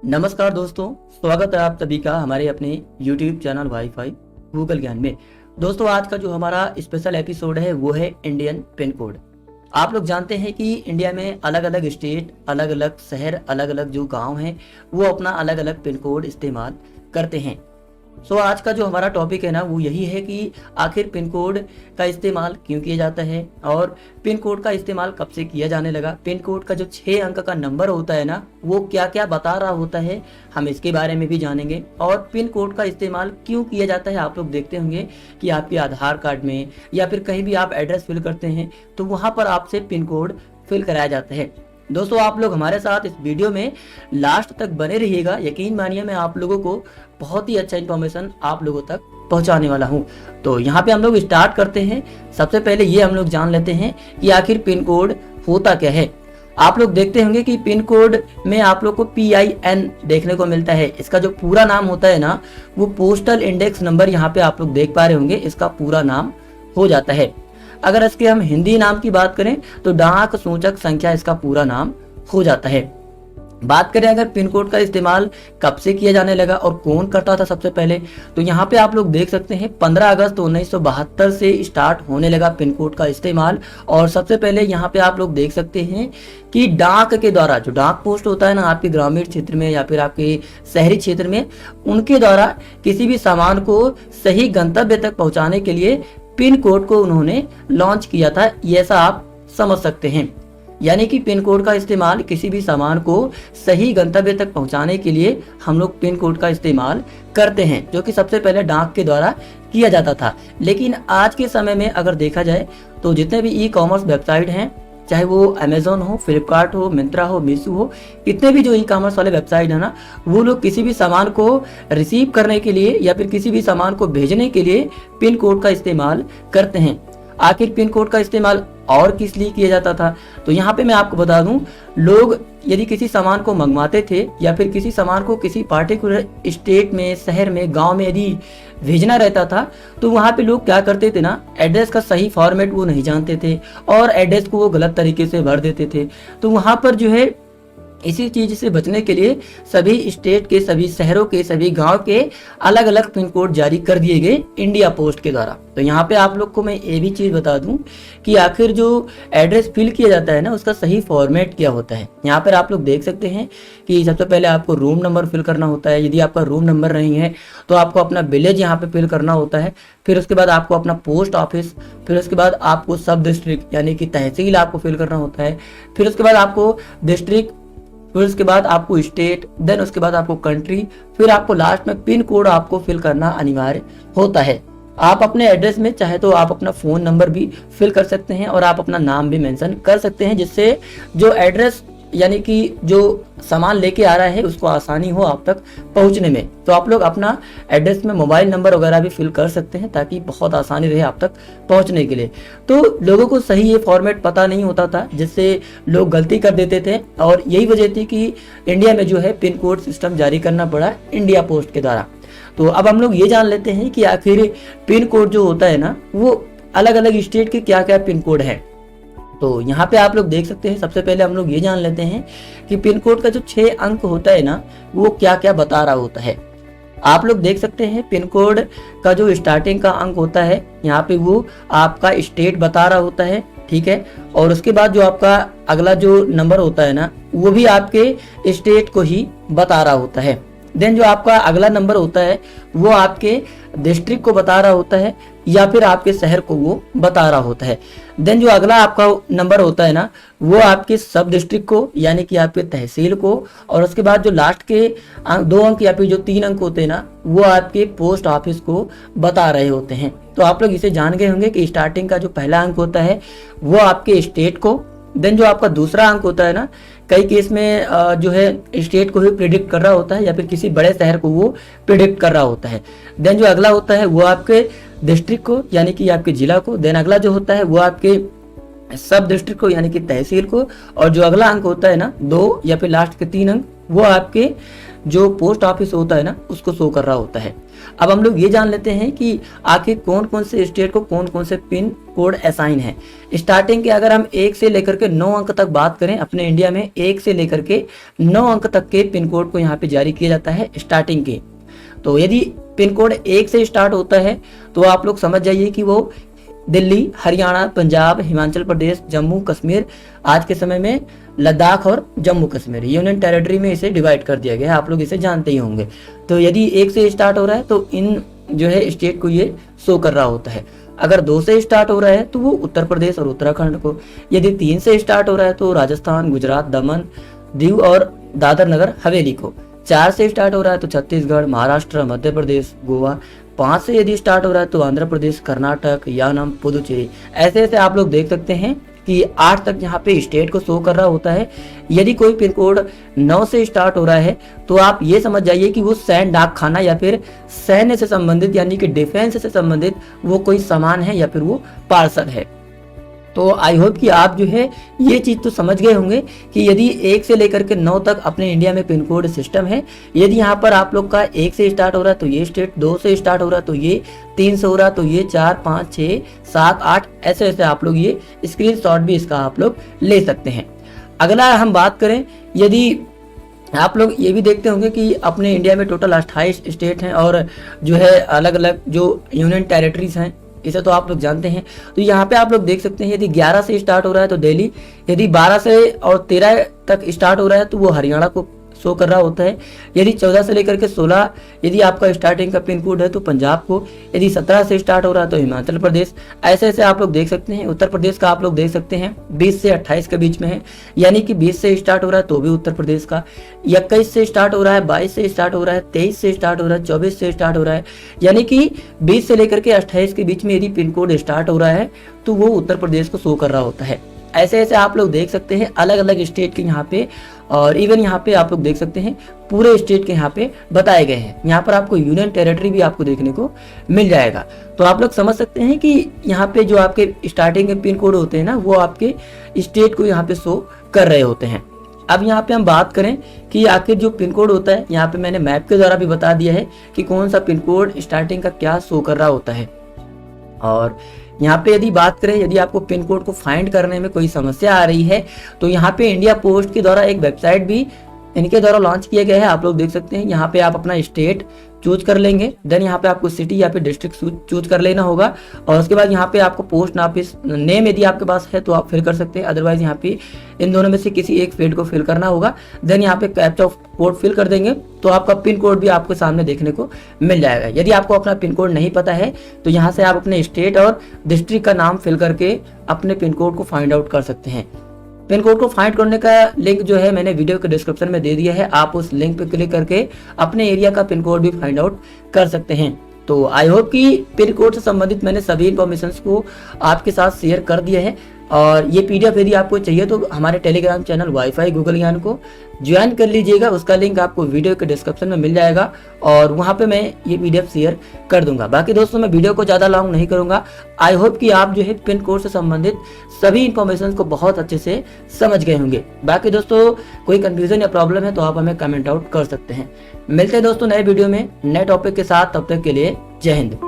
नमस्कार दोस्तों, स्वागत है आप सभी का हमारे अपने YouTube चैनल वाईफाई गूगल ज्ञान में। दोस्तों, आज का जो हमारा स्पेशल एपिसोड है वो है इंडियन पिन कोड। आप लोग जानते हैं कि इंडिया में अलग अलग स्टेट, अलग अलग शहर, अलग अलग जो गांव हैं वो अपना अलग अलग पिन कोड इस्तेमाल करते हैं। आज का जो हमारा टॉपिक है ना वो यही है कि आखिर पिन कोड का इस्तेमाल क्यों किया जाता है और पिन कोड का इस्तेमाल कब से किया जाने लगा। पिन कोड का जो 6 अंक का नंबर होता है ना वो क्या क्या बता रहा होता है, हम इसके बारे में भी जानेंगे। और पिन कोड का इस्तेमाल क्यों किया जाता है, आप लोग देखते होंगे कि आपके आधार कार्ड में या फिर कहीं भी आप एड्रेस फिल करते हैं तो वहाँ पर आपसे पिन कोड फिल कराया जाता है। दोस्तों, आप लोग हमारे साथ इस वीडियो में लास्ट तक बने रहिएगा। यकीन मानिए मैं आप लोगों को बहुत ही अच्छा इन्फॉर्मेशन आप लोगों तक पहुंचाने वाला हूं। तो यहाँ पे हम लोग स्टार्ट करते हैं। सबसे पहले ये हम लोग जान लेते हैं कि आखिर पिन कोड होता क्या है। आप लोग देखते होंगे कि पिन कोड में आप लोग को PIN देखने को मिलता है। इसका जो पूरा नाम होता है ना वो पोस्टल इंडेक्स नंबर, यहाँ पे आप लोग देख पा रहे होंगे, इसका पूरा नाम हो जाता है। अगर इसके हम हिंदी नाम की बात करें तो डाक सूचक संख्या इसका पूरा नाम हो जाता है। बात करें अगर पिन कोड का इस्तेमाल कब से किया जाने लगा और कौन करता था सबसे पहले, तो यहाँ पे आप लोग देख सकते हैं 15 अगस्त 1972 से स्टार्ट होने लगा पिन कोड का इस्तेमाल। और सबसे पहले यहाँ पे आप लोग देख सकते हैं कि डाक के द्वारा, जो डाक पोस्ट होता है ना आपके ग्रामीण क्षेत्र में या फिर आपके शहरी क्षेत्र में, उनके द्वारा किसी भी सामान को सही गंतव्य तक पहुँचाने के लिए पिन कोड को उन्होंने लॉन्च किया था। ये ऐसा आप समझ सकते हैं। यानी कि पिन कोड का इस्तेमाल किसी भी सामान को सही गंतव्य तक पहुंचाने के लिए हम लोग पिन कोड का इस्तेमाल करते हैं, जो कि सबसे पहले डाक के द्वारा किया जाता था। लेकिन आज के समय में अगर देखा जाए तो जितने भी ई-कॉमर्स वेबसाइट हैं, चाहे वो अमेजोन हो, फ्लिपकार्ट हो, मिंत्रा हो, मीशो हो, इतने भी जो ई-कॉमर्स वाले वेबसाइट है ना, वो लोग किसी भी सामान को रिसीव करने के लिए या फिर किसी भी सामान को भेजने के लिए पिन कोड का इस्तेमाल करते हैं। आखिर पिन कोड का इस्तेमाल और किस लिए किया जाता था, तो यहाँ पे मैं आपको बता दूं, लोग यदि किसी सामान को मंगवाते थे या फिर किसी सामान को किसी पार्टिकुलर स्टेट में, शहर में, गांव में यदि भेजना रहता था तो वहाँ पे लोग क्या करते थे ना, एड्रेस का सही फॉर्मेट वो नहीं जानते थे और एड्रेस को वो गलत तरीके से भर देते थे। तो वहाँ पर जो है इसी चीज से बचने के लिए सभी स्टेट के, सभी शहरों के, सभी गांव के अलग अलग पिन कोड जारी कर दिए गए इंडिया पोस्ट के द्वारा। तो यहाँ पे आप लोग को मैं ये भी चीज बता दूं कि आखिर जो एड्रेस फिल किया जाता है ना उसका सही फॉर्मेट क्या होता है। यहाँ पर आप लोग देख सकते हैं कि सबसे पहले आपको रूम नंबर फिल करना होता है। यदि आपका रूम नंबर नहीं है तो आपको अपना विलेज यहाँ पे फिल करना होता है। फिर उसके बाद आपको अपना पोस्ट ऑफिस, फिर उसके बाद आपको सब डिस्ट्रिक्ट यानी कि तहसील आपको फिल करना होता है। फिर उसके बाद आपको डिस्ट्रिक्ट, फिर उसके बाद आपको स्टेट, देन उसके बाद आपको कंट्री, फिर आपको लास्ट में पिन कोड आपको फिल करना अनिवार्य होता है। आप अपने एड्रेस में चाहे तो आप अपना फोन नंबर भी फिल कर सकते हैं और आप अपना नाम भी मेंशन कर सकते हैं, जिससे जो एड्रेस यानी कि जो सामान लेके आ रहा है उसको आसानी हो आप तक पहुंचने में। तो आप लोग अपना एड्रेस में मोबाइल नंबर वगैरह भी फिल कर सकते हैं ताकि बहुत आसानी रहे आप तक पहुंचने के लिए। तो लोगों को सही ये फॉर्मेट पता नहीं होता था, जिससे लोग गलती कर देते थे और यही वजह थी कि इंडिया में जो है पिन कोड सिस्टम जारी करना पड़ा इंडिया पोस्ट के द्वारा। तो अब हम लोग ये जान लेते हैं कि आखिर पिन कोड जो होता है ना वो अलग अलग स्टेट के क्या क्या पिन कोड है। तो यहाँ पे आप लोग देख सकते हैं, सबसे पहले हम लोग ये जान लेते हैं कि पिन कोड का जो 6 अंक होता है ना वो क्या क्या बता रहा होता है। आप लोग देख सकते हैं पिन कोड का जो स्टार्टिंग का अंक होता है यहाँ पे वो आपका स्टेट बता रहा होता है, ठीक है। और उसके बाद जो आपका अगला जो नंबर होता है ना वो भी आपके स्टेट को ही बता रहा होता है। देन जो आपका अगला नंबर होता है वो आपके डिस्ट्रिक्ट को बता रहा होता है या फिर आपके शहर को वो बता रहा होता है। देन जो अगला आपका नंबर होता है ना वो आपके सब डिस्ट्रिक्ट को यानी कि आपके तहसील को, और उसके बाद जो लास्ट के 2 अंक या फिर जो 3 अंक होते हैं ना वो आपके पोस्ट ऑफिस को बता रहे होते हैं। तो आप लोग इसे जान गए होंगे कि स्टार्टिंग का जो पहला अंक होता है वो आपके स्टेट को, देन जो आपका दूसरा अंक होता है ना कई केस में जो है स्टेट को ही प्रिडिक्ट कर रहा होता है या फिर किसी बड़े शहर को वो प्रिडिक्ट कर रहा होता है। देन जो अगला होता है वो आपके डिस्ट्रिक्ट को यानी कि आपके जिला को, देन अगला जो होता है वो आपके सब डिस्ट्रिक्ट को यानी कि तहसील को, और जो अगला अंक होता है ना 2 या फिर लास्ट के 3 अंक वो आपके जो पोस्ट ऑफिस होता है ना उसको शो कर रहा होता है। अब हम लोग ये जान लेते हैं कि आखिर कौन कौन से स्टेट को कौन कौन से पिन कोड असाइन है। स्टार्टिंग के अगर हम 1 से लेकर के 9 अंक तक बात करें, अपने इंडिया में 1 से लेकर के 9 अंक तक के पिन कोड को यहाँ पे जारी किया जाता है स्टार्टिंग के। तो यदि पिन कोड 1 से स्टार्ट होता है तो आप लोग समझ जाइए कि वो दिल्ली, हरियाणा, पंजाब, हिमाचल प्रदेश, जम्मू कश्मीर, आज के समय में लद्दाख और जम्मू कश्मीर यूनियन टेरिटरी में इसे डिवाइड कर दिया गया है। आप लोग इसे जानते ही होंगे। तो यदि 1 से स्टार्ट हो रहा है तो इन जो है स्टेट को ये शो कर रहा होता है। अगर 2 से स्टार्ट हो रहा है तो वो उत्तर प्रदेश और उत्तराखंड को, यदि 3 से स्टार्ट हो रहा है तो राजस्थान, गुजरात, दमन, दीव और दादर नगर हवेली को, 4 से स्टार्ट हो रहा है तो छत्तीसगढ़, महाराष्ट्र, मध्य प्रदेश, गोवा, 5 से यदि स्टार्ट हो रहा है तो आंध्र प्रदेश, कर्नाटक, यानम, पुदुचेरी। ऐसे ऐसे आप लोग देख सकते हैं कि 8 तक यहाँ पे स्टेट को शो कर रहा होता है। यदि कोई पिन कोड 9 से स्टार्ट हो रहा है तो आप ये समझ जाइए कि वो सैन्य डाक खाना या फिर सैन्य से संबंधित यानी कि डिफेंस से संबंधित वो कोई सामान है या फिर वो पार्सल है। तो आई होप कि आप जो है ये चीज तो समझ गए होंगे कि यदि 1 से लेकर के 9 तक अपने इंडिया में पिन कोड सिस्टम है। यदि यहाँ पर आप लोग का 1 से स्टार्ट हो रहा है तो ये स्टेट, 2 से स्टार्ट हो रहा है तो ये, 3 से हो रहा है तो ये, 4, 5, 6, 7, 8 ऐसे ऐसे आप लोग ये स्क्रीनशॉट भी इसका आप लोग ले सकते हैं। अगला हम बात करें, यदि आप लोग ये भी देखते होंगे कि अपने इंडिया में टोटल 28 स्टेट हैं और जो है अलग अलग जो यूनियन टेरिटरीज हैं, इसे तो आप लोग जानते हैं। तो यहाँ पे आप लोग देख सकते हैं यदि 11 से स्टार्ट हो रहा है तो दिल्ली, यदि 12 से और 13 तक स्टार्ट हो रहा है तो वो हरियाणा को शो कर रहा होता है। यदि 14 से लेकर के 16 यदि आपका स्टार्टिंग का पिन कोड है तो पंजाब को, यदि 17 से स्टार्ट हो रहा है तो हिमाचल प्रदेश। ऐसे ऐसे आप लोग देख सकते हैं। उत्तर प्रदेश का आप लोग देख सकते हैं 20 से 28 के बीच में है, यानी कि 20 से स्टार्ट हो रहा है तो भी उत्तर प्रदेश का, 21 से स्टार्ट हो रहा है, 22 से स्टार्ट हो रहा है, 23 से स्टार्ट हो रहा है, 24 से स्टार्ट हो रहा है, यानी कि 20 से लेकर के 28 के बीच में यदि पिन कोड स्टार्ट हो रहा है तो वो उत्तर प्रदेश को शो कर रहा होता है। ऐसे ऐसे आप लोग देख सकते हैं अलग अलग स्टेट के यहाँ पे, और इवन यहाँ पे आप लोग देख सकते हैं पूरे स्टेट के यहाँ पे बताए गए हैं। यहाँ पर आपको यूनियन टेरिटरी भी आपको देखने को मिल जाएगा। तो आप लोग समझ सकते हैं कि यहाँ पे जो आपके स्टार्टिंग के पिन कोड होते हैं ना वो आपके स्टेट को यहाँ पे शो कर रहे होते हैं। अब यहाँ पे हम बात करें कि आखिर जो पिन कोड होता है, यहाँ पे मैंने मैप के द्वारा भी बता दिया है कि कौन सा पिन कोड स्टार्टिंग का क्या शो कर रहा होता है। और यहाँ पे यदि बात करें, यदि आपको पिन कोड को फाइंड करने में कोई समस्या आ रही है तो यहाँ पे इंडिया पोस्ट के द्वारा एक वेबसाइट भी इनके द्वारा लॉन्च किया गया है। आप लोग देख सकते हैं यहाँ पे आप अपना स्टेट चूज कर लेंगे, देन यहाँ पे आपको सिटी या फिर डिस्ट्रिक्ट चूज कर लेना होगा, और उसके बाद यहाँ पे आपको पोस्ट ऑफिस नेम यदि आपके पास है तो आप फिल कर सकते हैं, अदरवाइज यहाँ पे इन दोनों में से किसी एक फील्ड को फिल करना होगा। देन यहाँ पे कैप्चा कोड फिल कर देंगे तो आपका पिन कोड भी आपके सामने देखने को मिल जाएगा। यदि आपको अपना पिन कोड नहीं पता है तो यहाँ से आप अपने स्टेट और डिस्ट्रिक्ट का नाम फिल करके अपने पिन कोड को फाइंड आउट कर सकते हैं। पिन कोड को फाइंड करने का लिंक जो है मैंने वीडियो के डिस्क्रिप्शन में दे दिया है, आप उस लिंक पे क्लिक करके अपने एरिया का पिन कोड भी फाइंड आउट कर सकते हैं। तो आई होप कि पिन कोड से संबंधित मैंने सभी इन्फॉर्मेशन को आपके साथ शेयर कर दिया है। और ये पीडीएफ यदि आपको चाहिए तो हमारे टेलीग्राम चैनल वाईफाई गूगल ज्ञान को ज्वाइन कर लीजिएगा, उसका लिंक आपको वीडियो के डिस्क्रिप्शन में मिल जाएगा और वहाँ पे मैं ये पीडीएफ शेयर कर दूंगा। बाकी दोस्तों मैं वीडियो को ज़्यादा लॉन्ग नहीं करूँगा। आई होप कि आप जो है पिन कोड से संबंधित सभी इन्फॉर्मेशन को बहुत अच्छे से समझ गए होंगे। बाकी दोस्तों कोई कंफ्यूजन या प्रॉब्लम है तो आप हमें कमेंट आउट कर सकते हैं। मिलते हैं दोस्तों नए वीडियो में नए टॉपिक के साथ, तब तक के लिए जय हिंद।